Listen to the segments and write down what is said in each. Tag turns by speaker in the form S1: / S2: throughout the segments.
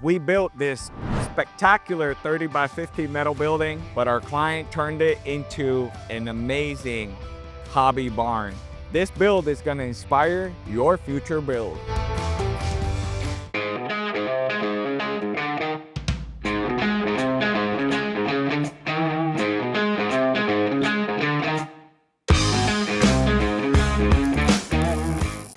S1: We built this spectacular 30 by 50 metal building, but our client turned it into an amazing hobby barn. This build is going to inspire your future build.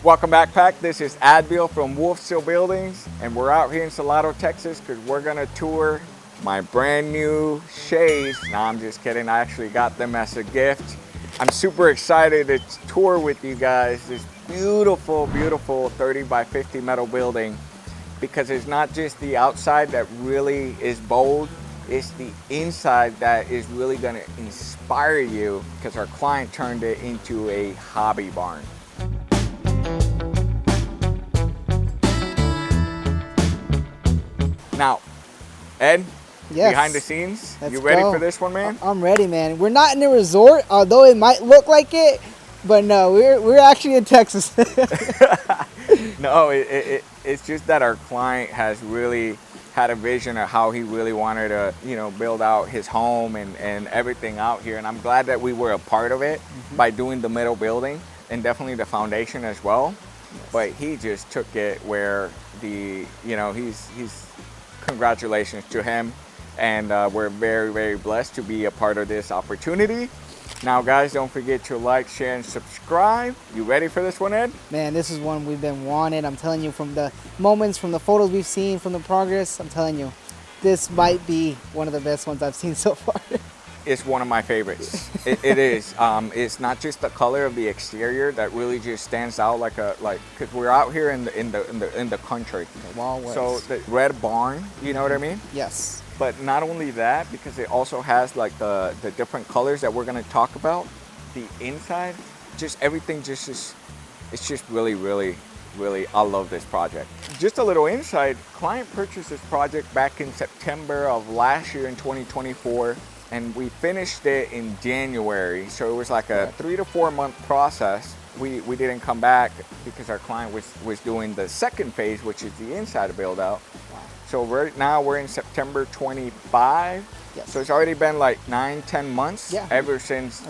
S1: Welcome back, Pack. This is Adbil from WolfSteel Buildings, and we're out here in Salado, Texas, because we're gonna tour my brand new shades. No, I'm just kidding. I actually got them as a gift. I'm super excited to tour with you guys this beautiful, beautiful 30 by 50 metal building, because it's not just the outside that really is bold, it's the inside that is really gonna inspire you, because our client turned it into a hobby barn. Now, Ed,
S2: yes.
S1: Behind the scenes,
S2: Let's
S1: you ready
S2: go.
S1: for this one, man?
S2: I'm ready, man. We're not in a resort, although it might look like it, but no, we're actually in Texas.
S1: No, it's just that our client has really had a vision of how he really wanted to, build out his home and everything out here. And I'm glad that we were a part of it by doing the middle building and definitely the foundation as well. Yes. But he just took it where he's congratulations to him, and we're very, very blessed to be a part of this opportunity. Now, guys, don't forget to like, share, and subscribe. You ready for this one, Ed?
S2: Man, this is one we've been wanting. I'm telling you, from the moments, from the photos we've seen, from the progress, I'm telling you, this might be one of the best ones I've seen so far.
S1: It's one of my favorites. It is. It's not just the color of the exterior that really just stands out because we're out here in the country.
S2: The Wild West.
S1: So the red barn, you know what I mean?
S2: Yes.
S1: But not only that, because it also has like the different colors that we're gonna talk about. The inside, just everything it's just really, really, really, I love this project. Just a little insight, client purchased this project back in September of last year in 2024. And we finished it in January, so it was like a 3 to 4 month process. We didn't come back because our client was doing the second phase, which is the inside build out. Wow. So right now we're in September 25. Yes. So it's already been like 9-10 months ever since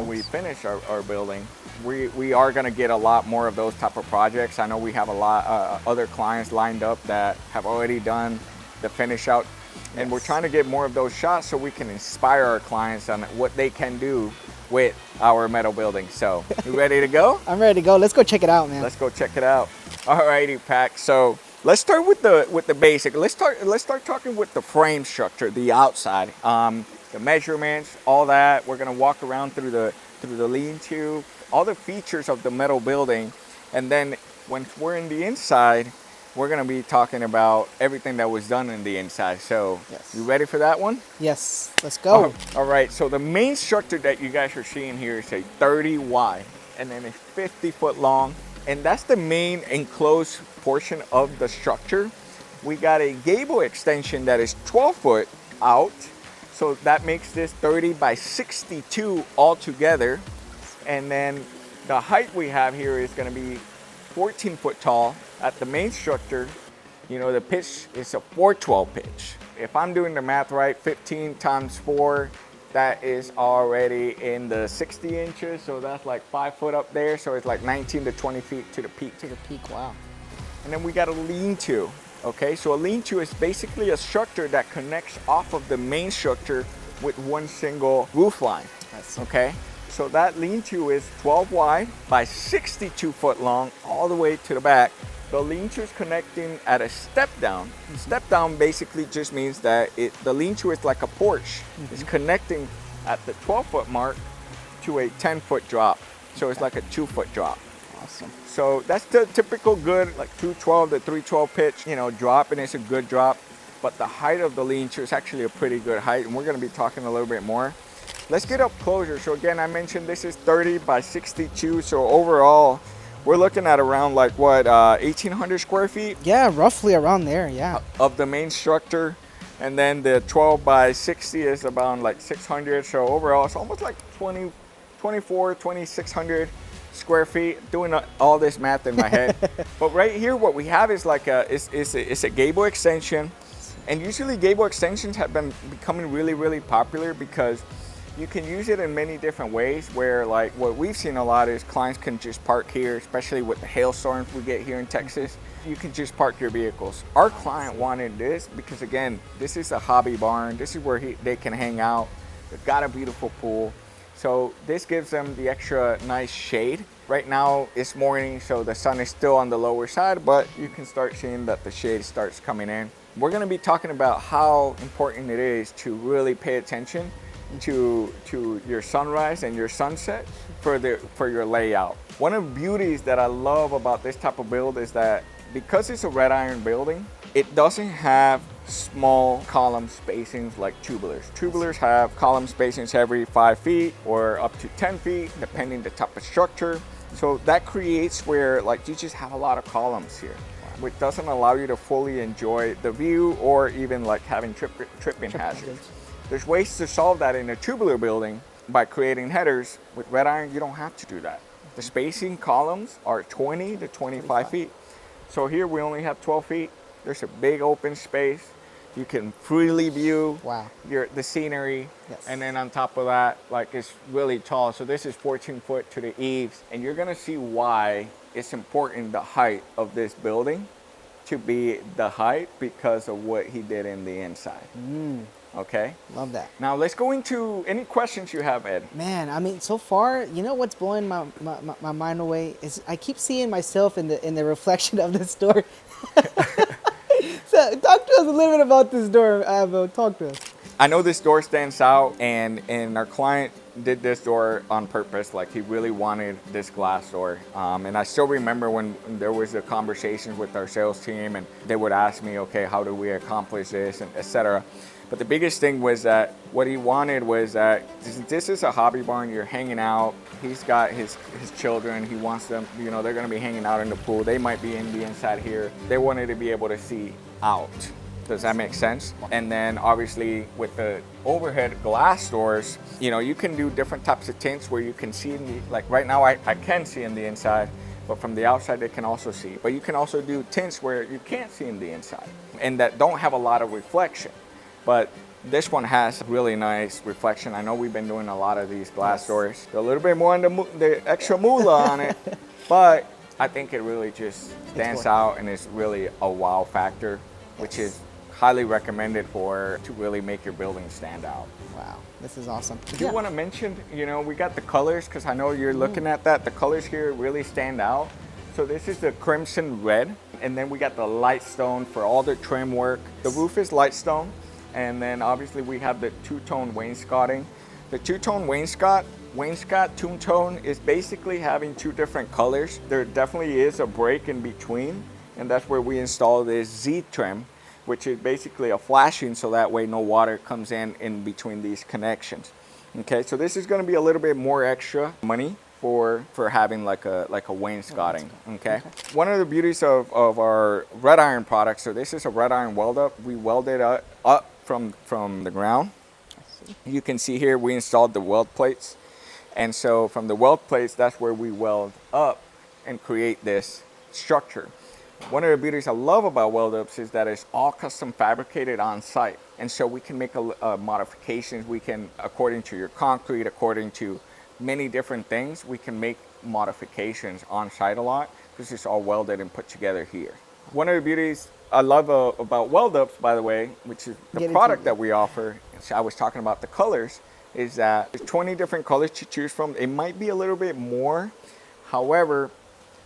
S1: we finished our building. We are gonna get a lot more of those type of projects. I know we have a lot other clients lined up that have already done the finish out. And we're trying to get more of those shots so we can inspire our clients on what they can do with our metal building. So, you ready to go?
S2: I'm ready to go. Let's go check it out, man.
S1: Let's go check it out. Alrighty, Pack. So let's start with the basic. Let's start talking with the frame structure, the outside, the measurements, all that. We're gonna walk around through the lean-to, all the features of the metal building, and then when we're in the inside, we're gonna be talking about everything that was done in the inside. So, You ready for that one?
S2: Yes, let's go.
S1: All right, so the main structure that you guys are seeing here is a 30 wide, and then it's 50 foot long. And that's the main enclosed portion of the structure. We got a gable extension that is 12 foot out. So that makes this 30 by 62 altogether. And then the height we have here is gonna be 14 foot tall. At the main structure, the pitch is a 412 pitch. If I'm doing the math right, 15 times 4, that is already in the 60 inches. So that's like 5 foot up there. So it's like 19 to 20 feet to the peak.
S2: To the peak, wow. And
S1: then we got a lean-to. Okay, so a lean-to is basically a structure that connects off of the main structure with one single roof line. Okay, so that lean-to is 12 wide by 62 foot long all the way to the back. The lean-to is connecting at a step down. Step down basically just means that the lean-to is like a porch. It's connecting at the 12 foot mark to a 10 foot drop. So it's like a 2 foot drop.
S2: Awesome.
S1: So that's the typical good, like 212 to 312 pitch, drop, and it's a good drop. But the height of the lean-to is actually a pretty good height, and we're gonna be talking a little bit more. Let's get up closer. So again, I mentioned this is 30 by 62. So overall, we're looking at around 1,800 square feet?
S2: Yeah, roughly around there, yeah.
S1: Of the main structure. And then the 12 by 60 is about 600. So overall, it's almost like 2,600 square feet. Doing all this math in my head. But right here, what we have is it's a gable extension. And usually gable extensions have been becoming really, really popular because you can use it in many different ways, where like what we've seen a lot is clients can just park here, especially with the hailstorms we get here in Texas. You can just park your vehicles. Our client wanted this because, again, this is a hobby barn. This is where they can hang out. They've got a beautiful pool. So this gives them the extra nice shade. Right now it's morning, so the sun is still on the lower side, but you can start seeing that the shade starts coming in. We're gonna be talking about how important it is to really pay attention to your sunrise and your sunset for your layout. One of the beauties that I love about this type of build is that because it's a red iron building, it doesn't have small column spacings like tubulars. Tubulars have column spacings every 5 feet or up to 10 feet, depending the type of structure. So that creates where like you just have a lot of columns here, which doesn't allow you to fully enjoy the view or even like having tripping hazards. There's ways to solve that in a tubular building by creating headers. With red iron, you don't have to do that. The spacing columns are 20 to 25 feet. So here we only have 12 feet. There's a big open space. You can freely view the scenery. Yes. And then on top of that, like it's really tall. So this is 14 foot to the eaves. And you're gonna see why it's important, the height of this building to be the height because of what he did in the inside. Okay?
S2: Love that.
S1: Now let's go into any questions you have, Ed.
S2: Man, I mean, so far, you know what's blowing my mind away is I keep seeing myself in the reflection of this door. So talk to us a little bit about this door, Avo. Talk to us.
S1: I know this door stands out, and our client did this door on purpose. Like he really wanted this glass door. And I still remember when there was a conversation with our sales team, and they would ask me, okay, how do we accomplish this, and etc. But the biggest thing was that what he wanted was that this is a hobby barn. You're hanging out. He's got his children. He wants them, you know, they're going to be hanging out in the pool. They might be in the inside here. They wanted to be able to see out. Does that make sense? And then obviously with the overhead glass doors, you know, you can do different types of tints where you can see in the, like right now I can see in the inside, but from the outside they can also see. But you can also do tints where you can't see in the inside and that don't have a lot of reflection. But this one has really nice reflection. I know we've been doing a lot of these glass doors. A little bit more on the extra moolah on it, but I think it really just stands out and is really a wow factor, which is highly recommended to really make your building stand out.
S2: Wow, this is awesome.
S1: Do you want to mention, you know, we got the colors because I know you're looking at that. The colors here really stand out. So this is the crimson red, and then we got the light stone for all the trim work. The roof is light stone. And then obviously we have the two-tone wainscoting. The two-tone wainscot two-tone is basically having two different colors. There definitely is a break in between, and that's where we install this Z trim, which is basically a flashing so that way no water comes in between these connections. Okay, so this is going to be a little bit more extra money for having like a wainscoting. Okay. One of the beauties of our red iron products, so this is a red iron weld-up. We welded up from the ground. You can see here we installed the weld plates, and so from the weld plates that's where we weld up and create this structure. One of the beauties I love about weld-ups is that it's all custom fabricated on site, and so we can make modifications. We can, according to your concrete, according to many different things, we can make modifications on site a lot because it's all welded and put together here. One of the beauties I love about Weld-ups, by the way, which is the product that we offer, I was talking about the colors, is that there's 20 different colors to choose from. It might be a little bit more. However,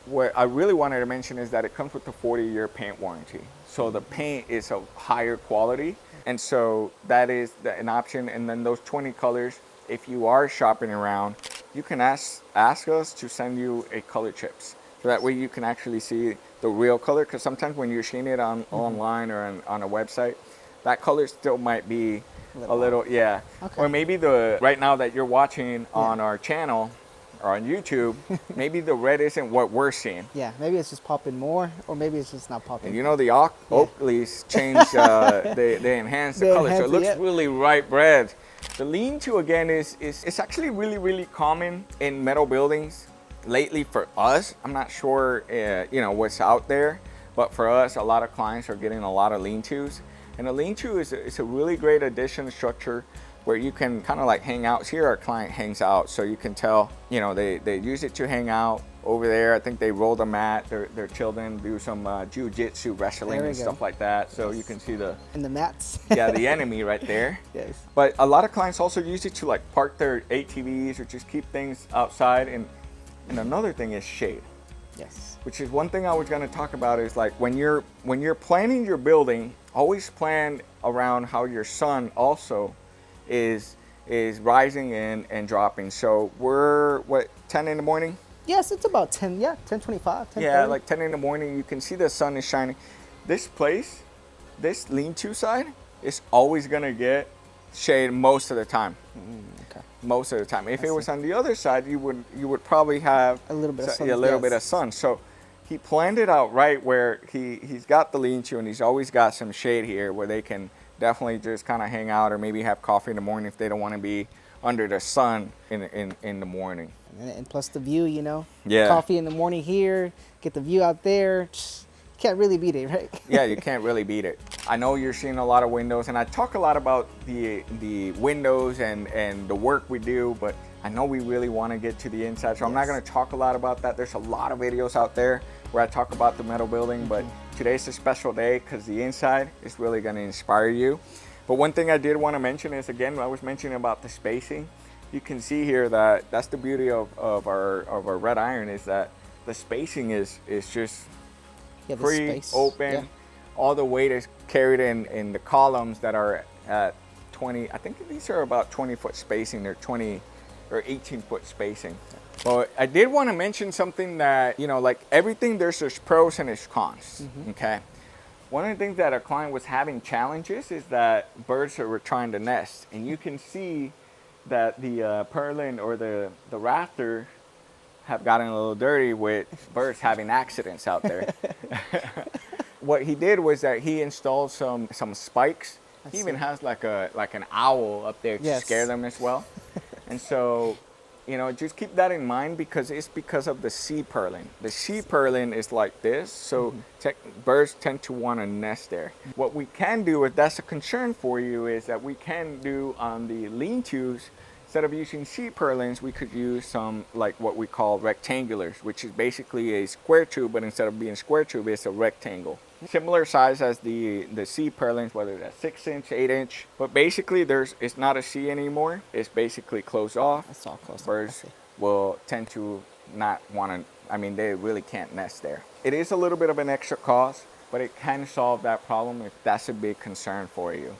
S1: what I really wanted to mention is that it comes with a 40-year paint warranty. So the paint is of higher quality. And so that is an option. And then those 20 colors, if you are shopping around, you can ask us to send you a color chips. So that way you can actually see the real color, because sometimes when you're seeing it online or on a website, that color still might be a little Okay. Or maybe right now that you're watching on our channel or on YouTube, maybe the red isn't what we're seeing.
S2: Yeah, maybe it's just popping more, or maybe it's just not popping.
S1: And you know the Oakleys change, they enhance the color, so it looks really bright red. The lean-to again is actually really common in metal buildings. Lately for us, I'm not sure you know what's out there, but for us, a lot of clients are getting a lot of lean-tos. And a lean-to is a really great addition structure where you can kind of like hang out. Here our client hangs out, so you can tell, you know, they use it to hang out. Over there, I think they roll the mat. Their children do some jiu-jitsu wrestling and stuff like that. So you can see the
S2: mats.
S1: Yeah, the enemy right there.
S2: Yes.
S1: But a lot of clients also use it to like park their ATVs or just keep things outside. And another thing is shade.
S2: Yes.
S1: Which is one thing I was going to talk about is like when you're planning your building, always plan around how your sun also is rising and dropping. So we're what, 10 in the morning?
S2: Yes, it's about 10, 10:25, 10:30.
S1: Yeah, like 10 in the morning, you can see the sun is shining. This place, this lean-to side, is always gonna get shade most of the time.
S2: Okay.
S1: Most of the time. If it was on the other side, you would probably have
S2: a little bit of sun.
S1: A little bit of sun. So he planned it out right where he's got the lean-to and he's always got some shade here where they can definitely just kind of hang out or maybe have coffee in the morning if they don't want to be under the sun in the morning.
S2: And plus the view, you know.
S1: Yeah.
S2: Coffee in the morning here, get the view out there. Can't really beat it, right?
S1: Yeah, you can't really beat it. I know you're seeing a lot of windows, and I talk a lot about the windows and the work we do, but I know we really want to get to the inside, so I'm not going to talk a lot about that. There's a lot of videos out there where I talk about the metal building, but today's a special day because the inside is really going to inspire you. But one thing I did want to mention is, again, I was mentioning about the spacing. You can see here that that's the beauty of our red iron, is that the spacing is just free, open. Yeah. All the weight is carried in the columns that are at 20. I think these are about 20-foot spacing. They're 20 or 18-foot spacing. Well, I did want to mention something that, you know, like everything, there's pros and there's cons. Okay. One of the things that our client was having challenges is that birds were trying to nest, and you can see that the purlin or the rafter have gotten a little dirty with birds having accidents out there. What he did was that he installed some spikes. He even has like an owl up there to scare them as well. And so, you know, just keep that in mind because it's because of the sea purlin. The sea purlin is like this, so birds tend to want to nest there. What we can do, if that's a concern for you, is that we can do on the lean-tos, instead of using sea purlins, we could use some like what we call rectangulars, which is basically a square tube, but instead of being a square tube, it's a rectangle. Similar size as the sea purlins, whether that's 6-inch, 8-inch, but basically it's not a sea anymore. It's basically closed off.
S2: It's all closed.
S1: Birds will tend to not want to, I mean, they really can't nest there. It is a little bit of an extra cost, but it can solve that problem if that's a big concern for you.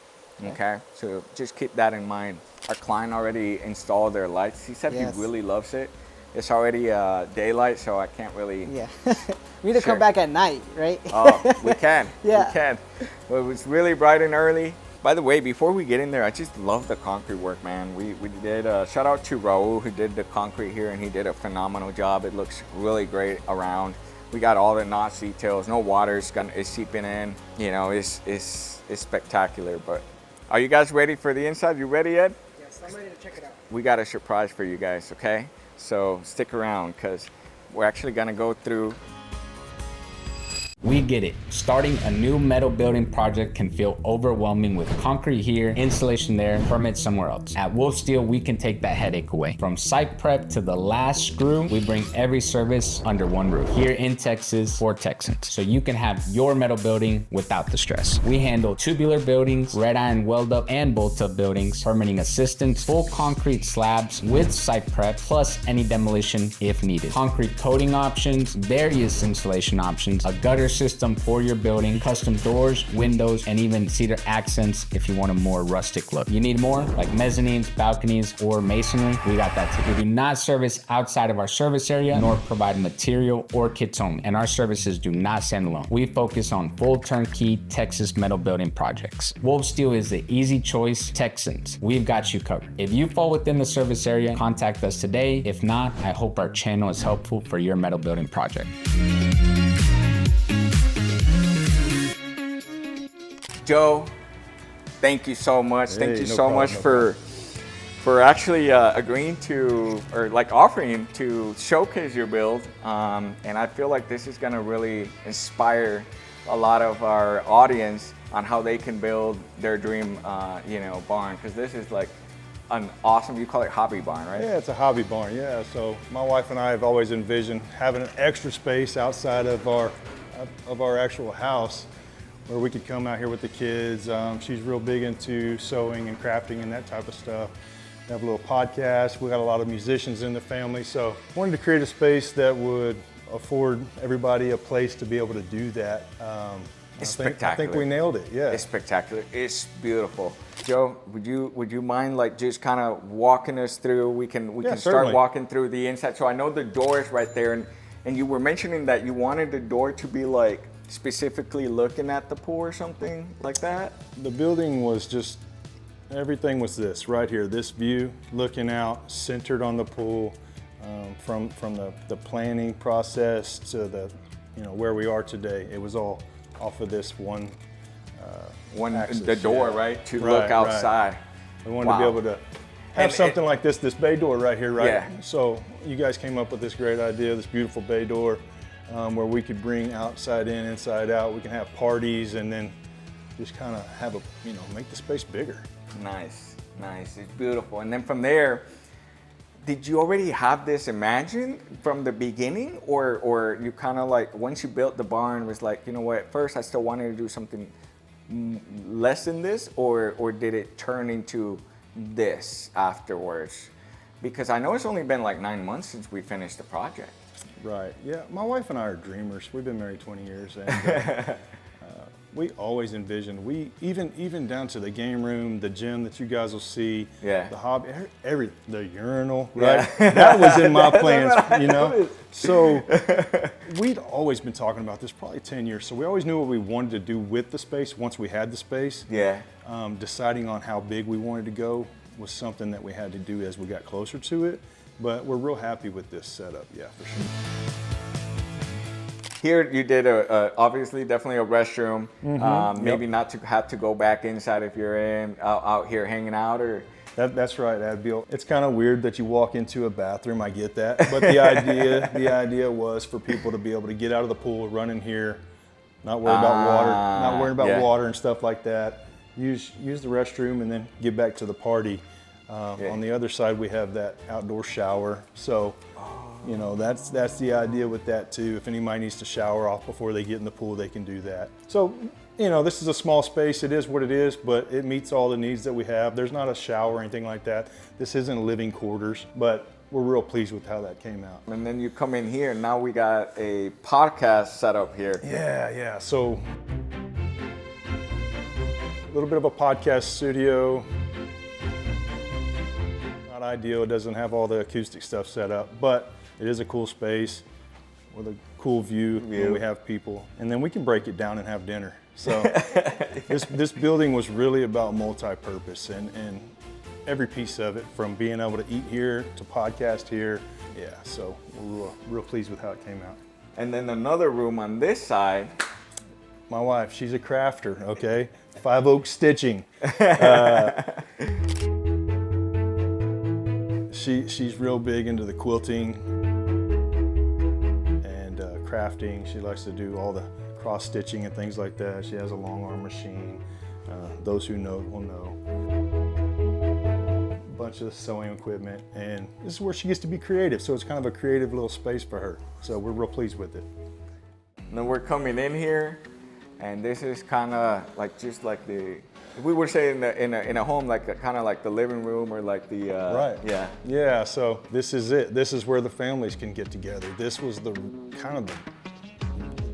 S1: Okay, so just keep that in mind. Our client already installed their lights. He said he really loves it. It's already daylight, so I can't really.
S2: Yeah, we need to come back at night, right?
S1: Oh, we can.
S2: Yeah,
S1: we can. Well, it was really bright and early. By the way, before we get in there, I just love the concrete work, man. We did shout out to Raul who did the concrete here, and he did a phenomenal job. It looks really great around. We got all the notch details. No water is seeping in. You know, it's spectacular. But are you guys ready for the inside? You ready, Ed?
S2: Yes, I'm ready to check it out.
S1: We got a surprise for you guys, okay? So stick around because we're actually gonna go through.
S3: We get it. Starting a new metal building project can feel overwhelming with concrete here, insulation there, permits somewhere else. At WolfSteel, we can take that headache away. From site prep to the last screw, we bring every service under one roof here in Texas for Texans, so you can have your metal building without the stress. We handle tubular buildings, red iron weld-up and bolt-up buildings, permitting assistance, full concrete slabs with site prep, plus any demolition if needed. Concrete coating options, various insulation options, a gutter system for your building, custom doors, windows, and even cedar accents if you want a more rustic look. You need more, like mezzanines, balconies, or masonry, we got that too. We do not service outside of our service area, nor provide material or kits only, and our services do not stand alone. We focus on full turnkey Texas metal building projects. WolfSteel is the easy choice. Texans, we've got you covered. If you fall within the service area, contact us today. If not, I hope our channel is helpful for your metal building project.
S1: Joe, thank you so much. Thank you so much for actually agreeing to, or like offering to showcase your build. And I feel like this is gonna really inspire a lot of our audience. on how they can build their dream, you know, barn, because this is like an awesome, you call it hobby barn, right?
S4: Yeah, it's a hobby barn, yeah. So my wife and I have always envisioned having an extra space outside of our actual house where we could come out here with the kids. She's real big into sewing and crafting and that type of stuff. We have a little podcast. We got a lot of musicians in the family, so wanted to create a space that would afford everybody a place to be able to do that.
S1: It's
S4: spectacular. I think we nailed it. Yeah,
S1: it's spectacular. It's beautiful. Joe, would you mind like just kind of walking us through? We can
S4: certainly
S1: start walking through the inside. So I know the door is right there, and you were mentioning that you wanted the door to be like specifically looking at the pool or something like that.
S4: The building was just, everything was this right here, this view, looking out, centered on the pool, from the planning process to the, you know, where we are today. It was all off of this one axis,
S1: the door,
S4: yeah.
S1: right, to look outside.
S4: Right. We wanted to be able to have something like this bay door right here, right?
S1: Yeah.
S4: So you guys came up with this great idea, this beautiful bay door, where we could bring outside in, inside out. We can have parties and then just kind of have a, you know, make the space bigger.
S1: Nice, nice. It's beautiful. And then from there, did you already have this imagined from the beginning, or you kind of like once you built the barn was like, you know what? At first, I still wanted to do something less than this, or did it turn into this afterwards? Because I know it's only been like 9 months since we finished the project.
S4: Right. Yeah. My wife and I are dreamers. We've been married 20 years, and we always envisioned. We even down to the game room, the gym that you guys will see.
S1: Yeah.
S4: The hobby, the urinal. Right. Yeah. That was in my plans. You know. So we'd always been talking about this probably 10 years. So we always knew what we wanted to do with the space once we had the space.
S1: Yeah.
S4: Deciding on how big we wanted to go was something that we had to do as we got closer to it. But we're real happy with this setup, yeah, for sure.
S1: Here you did obviously definitely a restroom. Maybe not to have to go back inside if you're out here hanging out, or.
S4: That's right, Adbil. It's kind of weird that you walk into a bathroom. I get that, but the idea was for people to be able to get out of the pool, run in here, not worry about water and stuff like that. Use the restroom and then get back to the party. On the other side, we have that outdoor shower. So, you know, that's the idea with that too. If anybody needs to shower off before they get in the pool, they can do that. So, you know, this is a small space. It is what it is, but it meets all the needs that we have. There's not a shower or anything like that. This isn't living quarters, but we're real pleased with how that came out.
S1: And then you come in here, and now we got a podcast set up here.
S4: Yeah. So, a little bit of a podcast studio. Not ideal, it doesn't have all the acoustic stuff set up, but it is a cool space with a cool view when we have people. And then we can break it down and have dinner. So this building was really about multi-purpose and every piece of it, from being able to eat here to podcast here. Yeah, so we're real pleased with how it came out.
S1: And then another room on this side.
S4: My wife, she's a crafter, okay? 5 Oak stitching. She's real big into the quilting and crafting. She likes to do all the cross stitching and things like that. She has a long arm machine. Those who know will know. A bunch of sewing equipment, and this is where she gets to be creative. So it's kind of a creative little space for her. So we're real pleased with it.
S1: And then we're coming in here, and this is kind of like just like the. We would say in a home, like kind of like the living room, or like the
S4: right. Yeah. So this is it. This is where the families can get together. This was the kind of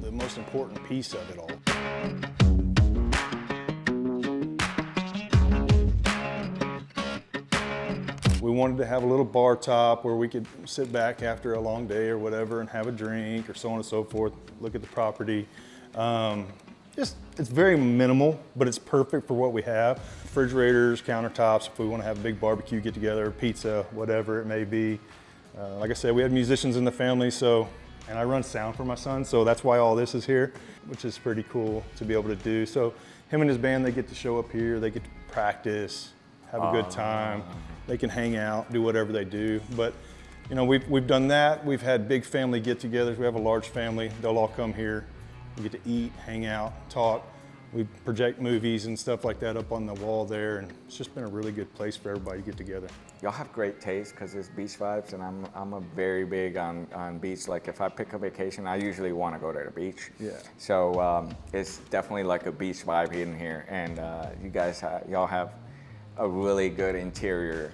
S4: the most important piece of it all. We wanted to have a little bar top where we could sit back after a long day or whatever and have a drink or so on and so forth. Look at the property. It's very minimal, but it's perfect for what we have. Refrigerators, countertops, if we want to have a big barbecue get together, pizza, whatever it may be. Like I said, we have musicians in the family, and I run sound for my son, so that's why all this is here, which is pretty cool to be able to do. So him and his band, they get to show up here, they get to practice, have a good time. They can hang out, do whatever they do. But you know, we've done that. We've had big family get-togethers. We have a large family. They'll all come here. We get to eat, hang out, talk. we project movies and stuff like that up on the wall there, and it's just been a really good place for everybody to get together.
S1: Y'all have great taste because it's beach vibes, and I'm a very big on beach. Like if I pick a vacation, I usually want to go to the beach.
S4: Yeah.
S1: So it's definitely like a beach vibe in here, and you guys, y'all have a really good interior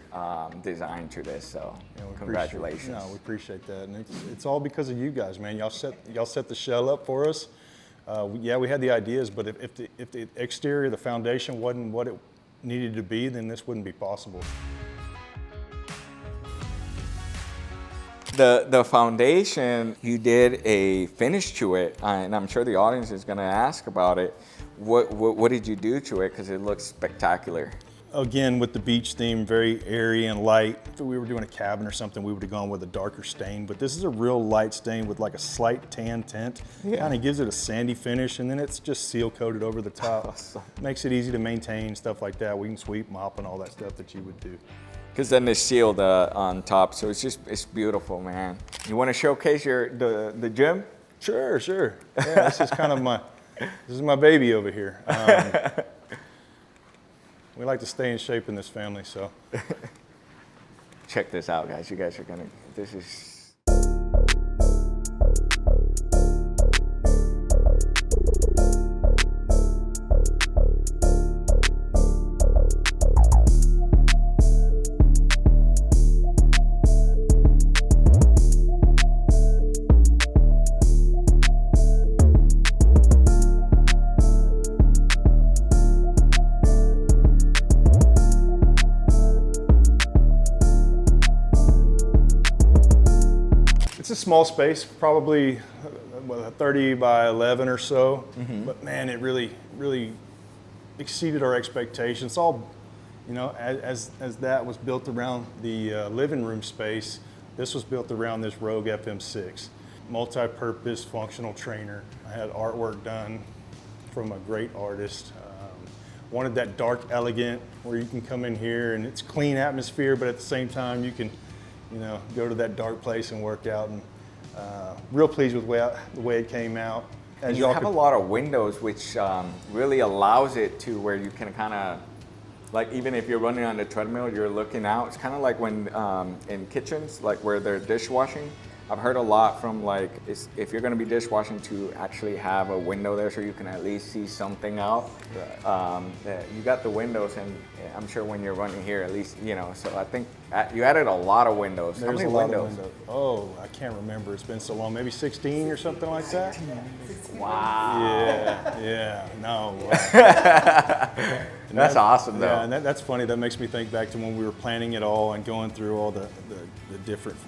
S1: design to this. So congratulations.
S4: We appreciate that, and it's all because of you guys, man. Y'all set the shell up for us. Yeah, we had the ideas, but if the exterior, the foundation wasn't what it needed to be, then this wouldn't be possible.
S1: The foundation, you did a finish to it, and I'm sure the audience is going to ask about it. What did you do to it? Because it looks spectacular.
S4: Again, with the beach theme, very airy and light. If we were doing a cabin or something, we would have gone with a darker stain, but this is a real light stain with like a slight tan tint.
S1: Yeah.
S4: Kind of gives it a sandy finish, and then it's just seal coated over the top.
S1: Awesome.
S4: Makes it easy to maintain, stuff like that. We can sweep, mop, and all that stuff that you would do.
S1: Because then it's sealed on top, so it's beautiful, man. You want to showcase the gym?
S4: Sure. Yeah, this is kind of this is my baby over here. We like to stay in shape in this family, so.
S1: Check this out, guys. You guys are gonna, this is.
S4: It's a small space, probably 30 by 11 or so, but man, it really exceeded our expectations. It's all, you know, as that was built around the living room space, this was built around this Rogue FM6. Multi-purpose functional trainer. I had artwork done from a great artist. Wanted that dark elegant where you can come in here and it's clean atmosphere, but at the same time you can, you know, go to that dark place and work out, and real pleased with the way it came out.
S1: And you have a lot of windows, which really allows it to where you can kind of, like even if you're running on the treadmill, you're looking out. It's kind of like when in kitchens, like where they're dishwashing. I've heard a lot from like, if you're gonna be dishwashing, to actually have a window there so you can at least see something out. Right. You got the windows, and I'm sure when you're running here, at least, you know, so I think you added a lot lot of windows.
S4: There's
S1: How many
S4: a lot
S1: windows?
S4: of windows. Oh, I can't remember. It's been so long. Maybe 16 or something like that.
S1: Wow.
S4: Yeah. No.
S1: That's awesome, though.
S4: Yeah, and that's funny. That makes me think back to when we were planning it all and going through all the different,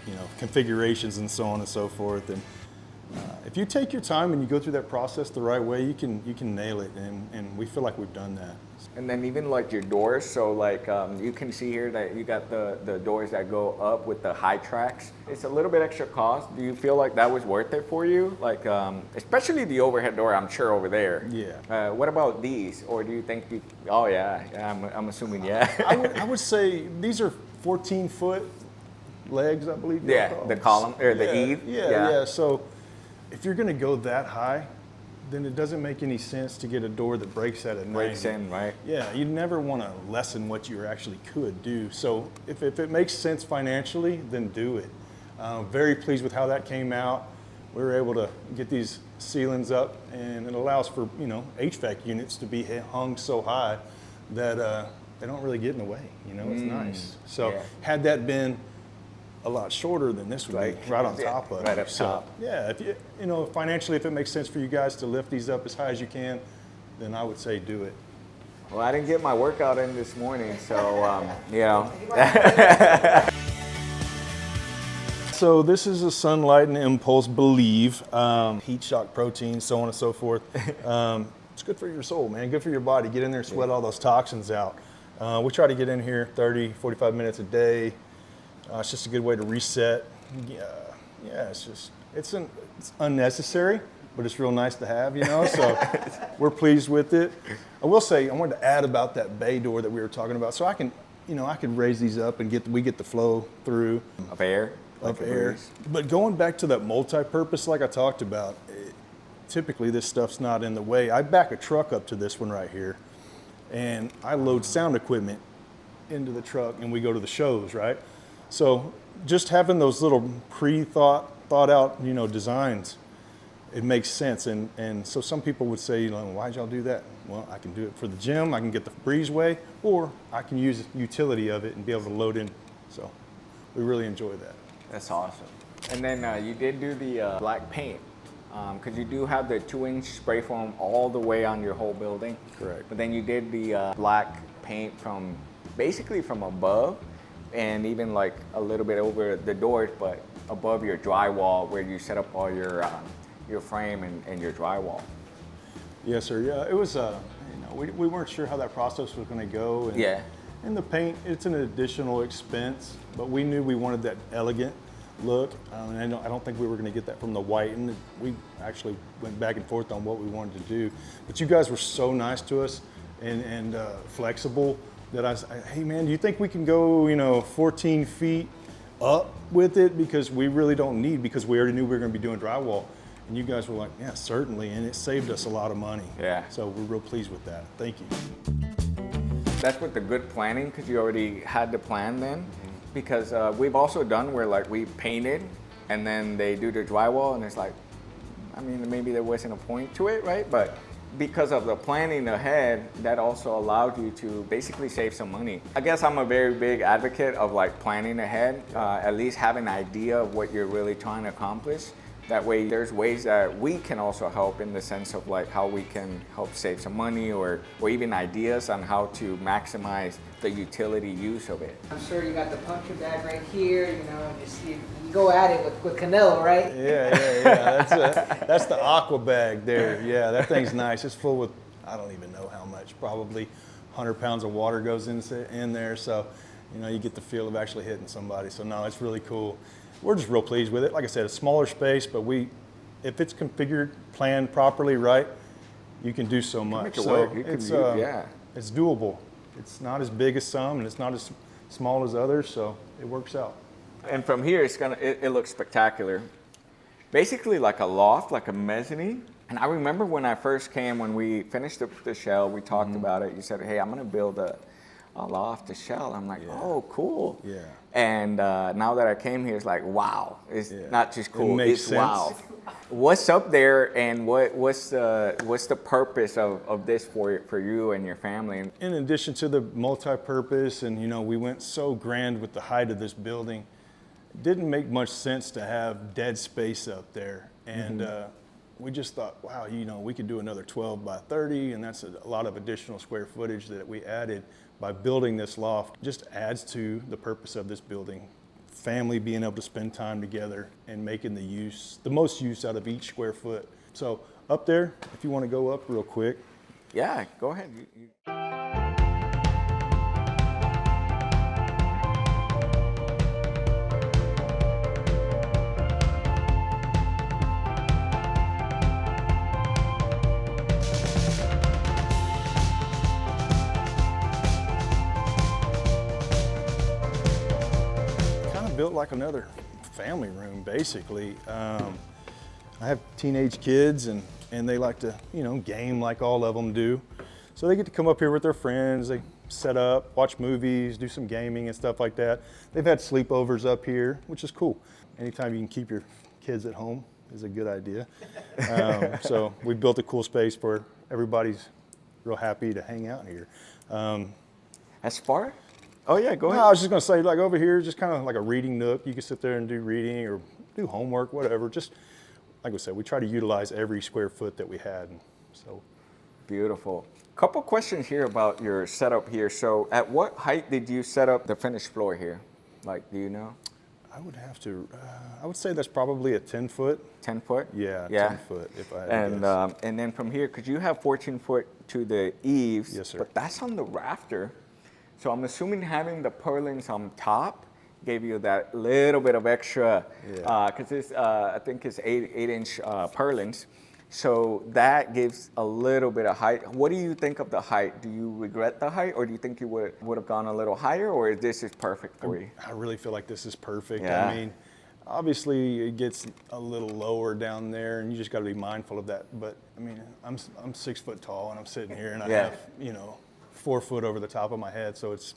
S4: you know, configurations and so on and so forth. And if you take your time and you go through that process the right way, you can nail it. And we feel like we've done that.
S1: And then even like your doors, so like you can see here that you got the doors that go up with the high tracks. It's a little bit extra cost. Do you feel like that was worth it for you? Like especially the overhead door, I'm sure over there.
S4: Yeah.
S1: What about these? Or do you think you? Oh yeah, I'm assuming yeah.
S4: I would say these are 14-foot legs, I believe.
S1: Yeah, the column or the eave.
S4: Yeah. So if you're going to go that high, then it doesn't make any sense to get a door that breaks at a 90.
S1: Breaks in, right?
S4: Yeah, you never want to lessen what you actually could do. So if it makes sense financially, then do it. Very pleased with how that came out. We were able to get these ceilings up, and it allows for, you know, HVAC units to be hung so high that they don't really get in the way. You know, it's nice. So had that been a lot shorter, than this would be right on top of it.
S1: Right up top.
S4: Yeah, if you know, financially, if it makes sense for you guys to lift these up as high as you can, then I would say do it.
S1: Well, I didn't get my workout in this morning, so you know.
S4: So this is a Sunlight and Impulse Believe, heat shock protein, so on and so forth. It's good for your soul, man, good for your body. Get in there, sweat all those toxins out. We try to get in here 30, 45 minutes a day. It's just a good way to reset. Yeah, it's unnecessary, but it's real nice to have, you know, so we're pleased with it. I will say, I wanted to add about that bay door that we were talking about. So I can raise these up and we get the flow through.
S1: Of air?
S4: Of air. But going back to that multi-purpose like I talked about, typically this stuff's not in the way. I back a truck up to this one right here, and I load sound equipment into the truck, and we go to the shows, right? So just having those little thought out, you know, designs, it makes sense. And so some people would say, you know, why'd y'all do that? Well, I can do it for the gym, I can get the breezeway, or I can use the utility of it and be able to load in. So we really enjoy that.
S1: That's awesome. And then you did do the black paint, because you do have the 2-inch spray foam all the way on your whole building.
S4: Correct.
S1: But then you did the black paint from basically from above, and even like a little bit over the doors, but above your drywall where you set up all your frame and your drywall.
S4: Yes, sir. Yeah, it was. You know, we weren't sure how that process was going to go. And,
S1: Yeah.
S4: And the paint, it's an additional expense, but we knew we wanted that elegant look. I don't think we were going to get that from the white, and we actually went back and forth on what we wanted to do. But you guys were so nice to us and flexible that I was, hey man, do you think we can go, you know, 14 feet up with it? Because we really don't need, because we already knew we were going to be doing drywall. And you guys were like, yeah, certainly, and it saved us a lot of money.
S1: Yeah.
S4: So we're real pleased with that. Thank you.
S1: That's with the good planning, because you already had the plan then. Because we've also done where like we painted and then they do the drywall, and it's like, I mean, maybe there wasn't a point to it, right? But because of the planning ahead, that also allowed you to basically save some money. I guess I'm a very big advocate of like planning ahead, at least have an idea of what you're really trying to accomplish. That way there's ways that we can also help in the sense of like how we can help save some money, or even ideas on how to maximize the utility use of it.
S2: I'm sure you got the pumpkin bag right here, you know, you go at it with Canelo, right?
S4: Yeah. That's the aqua bag there. Yeah, that thing's nice. It's full with, I don't even know how much, probably 100 pounds of water goes in there. So, you know, you get the feel of actually hitting somebody. So no, it's really cool. We're just real pleased with it. Like I said, a smaller space, but if it's configured, planned properly, right, you can do so much.
S1: Make it
S4: So
S1: work.
S4: it's doable. It's not as big as some, and it's not as small as others, so it works out.
S1: And from here, it looks spectacular. Basically like a loft, like a mezzanine. And I remember when I first came, when we finished the shell, we talked about it. You said, hey, I'm gonna build a loft, a shell. I'm like, oh, cool.
S4: Yeah.
S1: And now that I came here, it's like, wow. It's not just cool,
S4: makes
S1: it's
S4: sense.
S1: wow. What's up there, and what's the purpose of this for you and your family?
S4: In addition to the multi-purpose, and you know, we went so grand with the height of this building, it didn't make much sense to have dead space up there. And we just thought, wow, you know, we could do another 12 by 30, and that's a lot of additional square footage that we added by building this loft. Just adds to the purpose of this building. Family being able to spend time together and making the most use out of each square foot. So up there, if you want to go up real quick.
S1: Yeah, go ahead.
S4: Built like another family room, basically. I have teenage kids, and they like to, you know, game like all of them do. So they get to come up here with their friends, they set up, watch movies, do some gaming and stuff like that. They've had sleepovers up here, which is cool. Anytime you can keep your kids at home is a good idea. So we built a cool space where everybody's real happy to hang out here.
S1: As far? Oh yeah, go ahead.
S4: No, I was just gonna say, like over here, just kind of like a reading nook. You can sit there and do reading or do homework, whatever. Just like we said, we try to utilize every square foot that we had. So
S1: beautiful. Couple questions here about your setup here. So at what height did you set up the finished floor here? Like, do you know?
S4: I would have to, I would say that's probably a 10 foot.
S1: 10 foot?
S4: Yeah, 10 foot if I had to guess.
S1: And then from here, because you have 14 foot to the eaves.
S4: Yes, sir.
S1: But that's on the rafter. So I'm assuming having the purlins on top gave you that little bit of extra, because it's I think it's 8-inch purlins. So that gives a little bit of height. What do you think of the height? Do you regret the height, or do you think you would have gone a little higher, or this is perfect for you?
S4: I really feel like this is perfect.
S1: Yeah.
S4: I mean, Obviously, it gets a little lower down there, and you just got to be mindful of that. But I mean, I'm 6 foot tall, and I'm sitting here, and I have 4 foot over the top of my head, so it's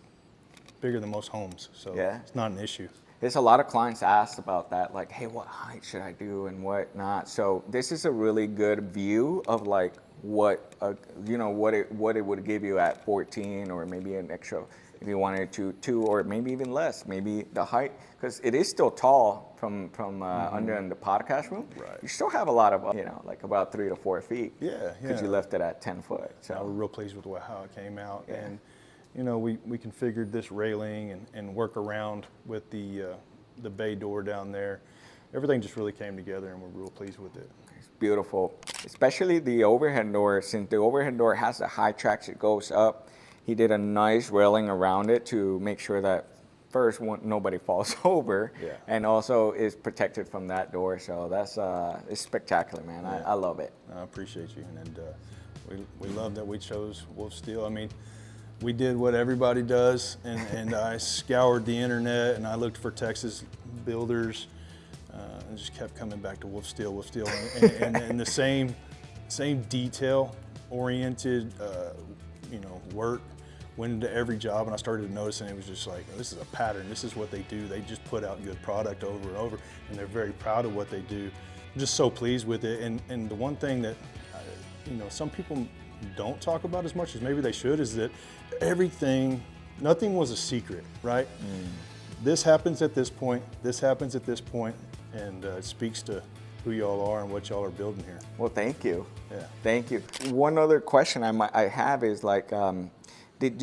S4: bigger than most homes. So it's not an issue.
S1: There's a lot of clients asked about that, like, hey, what height should I do and what not? So this is a really good view of like what what it would give you at 14, or maybe an extra if you wanted to 2, or maybe even less. Maybe the height, because it is still tall from under in the podcast room.
S4: Right.
S1: You still have a lot of like about 3 to 4 feet.
S4: Yeah.
S1: Because you left it at 10 foot. So
S4: we're real pleased with how it came out, and we configured this railing and work around with the bay door down there. Everything just really came together, and we're real pleased with it.
S1: It's beautiful, especially the overhead door. Since the overhead door has the high tracks, it goes up. He did a nice railing around it to make sure that first nobody falls over, and also is protected from that door. So that's it's spectacular, man. I love it.
S4: I appreciate you, and we love that we chose WolfSteel. I mean, we did what everybody does, and I scoured the internet and I looked for Texas builders, and just kept coming back to WolfSteel, and the same detail-oriented, work went into every job, and I started noticing it was just like, this is a pattern. This is what they do. They just put out good product over and over, and they're very proud of what they do. I'm just so pleased with it, and the one thing that some people don't talk about as much as maybe they should is that nothing was a secret, right? This happens at this point, this happens at this point, and it speaks to who y'all are and what y'all are building here.
S1: Well, thank you.
S4: Yeah.
S1: Thank you. One other question I have is like, did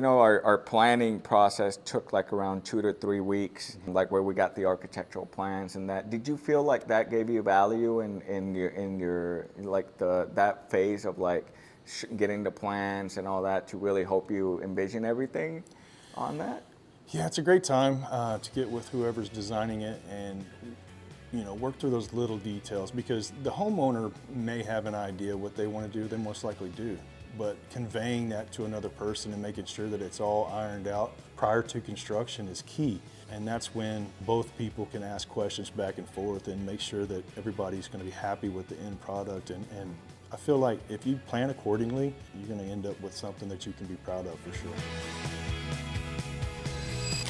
S1: our planning process took like around 2 to 3 weeks, like where we got the architectural plans and that. Did you feel like that gave you value in your like that phase of like getting the plans and all that to really help you envision everything on that?
S4: Yeah, it's a great time to get with whoever's designing it and work through those little details, because the homeowner may have an idea what they want to do, they most likely do, but conveying that to another person and making sure that it's all ironed out prior to construction is key. And that's when both people can ask questions back and forth and make sure that everybody's going to be happy with the end product. And I feel like if you plan accordingly, you're going to end up with something that you can be proud of for sure.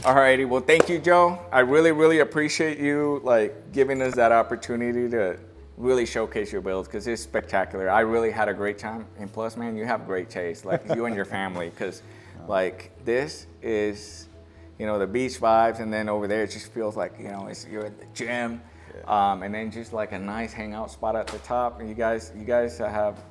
S1: Alrighty, well, thank you, Joe. I really, really appreciate you like giving us that opportunity to really showcase your builds, because it's spectacular. I really had a great time, and plus, man, you have great taste, like you and your family, because like this is, the beach vibes, and then over there it just feels like you're at the gym, and then just like a nice hangout spot at the top. And you guys have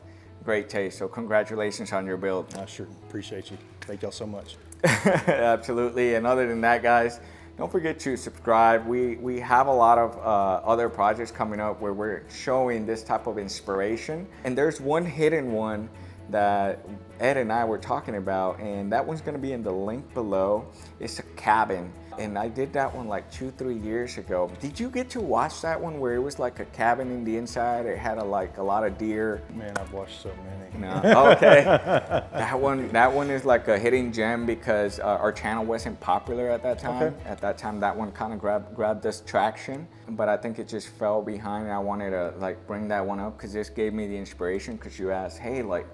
S1: great taste. So congratulations on your build.
S4: I sure appreciate you. Thank y'all so much.
S1: Absolutely. And other than that, guys, don't forget to subscribe. We have a lot of other projects coming up where we're showing this type of inspiration. And there's one hidden one that Ed and I were talking about, and that one's gonna be in the link below. It's a cabin. And I did that one like 2-3 years ago. Did you get to watch that one where it was like a cabin in the inside? It had a lot of deer.
S4: Man, I've watched so many.
S1: No. Okay. That one is like a hidden gem because our channel wasn't popular at that time.
S4: Okay.
S1: At that time, that one kind of grabbed this traction, but I think it just fell behind, and I wanted to like bring that one up because this gave me the inspiration, because you asked, hey, like,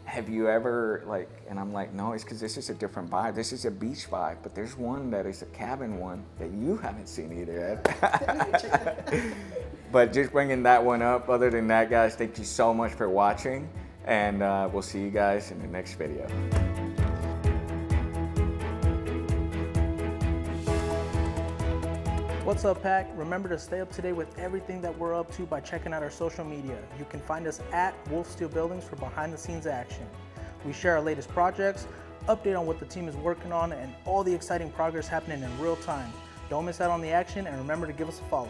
S1: have you ever like, and I'm like, no, it's because this is a different vibe. This is a beach vibe, but there's one that is a cabin one that you haven't seen either, Ed. But just bringing that one up. Other than that, guys, thank you so much for watching, and we'll see you guys in the next video.
S5: What's up, Pack? Remember to stay up to date with everything that we're up to by checking out our social media. You can find us at WolfSteel Buildings for behind the scenes action. We share our latest projects, update on what the team is working on, and all the exciting progress happening in real time. Don't miss out on the action, and remember to give us a follow.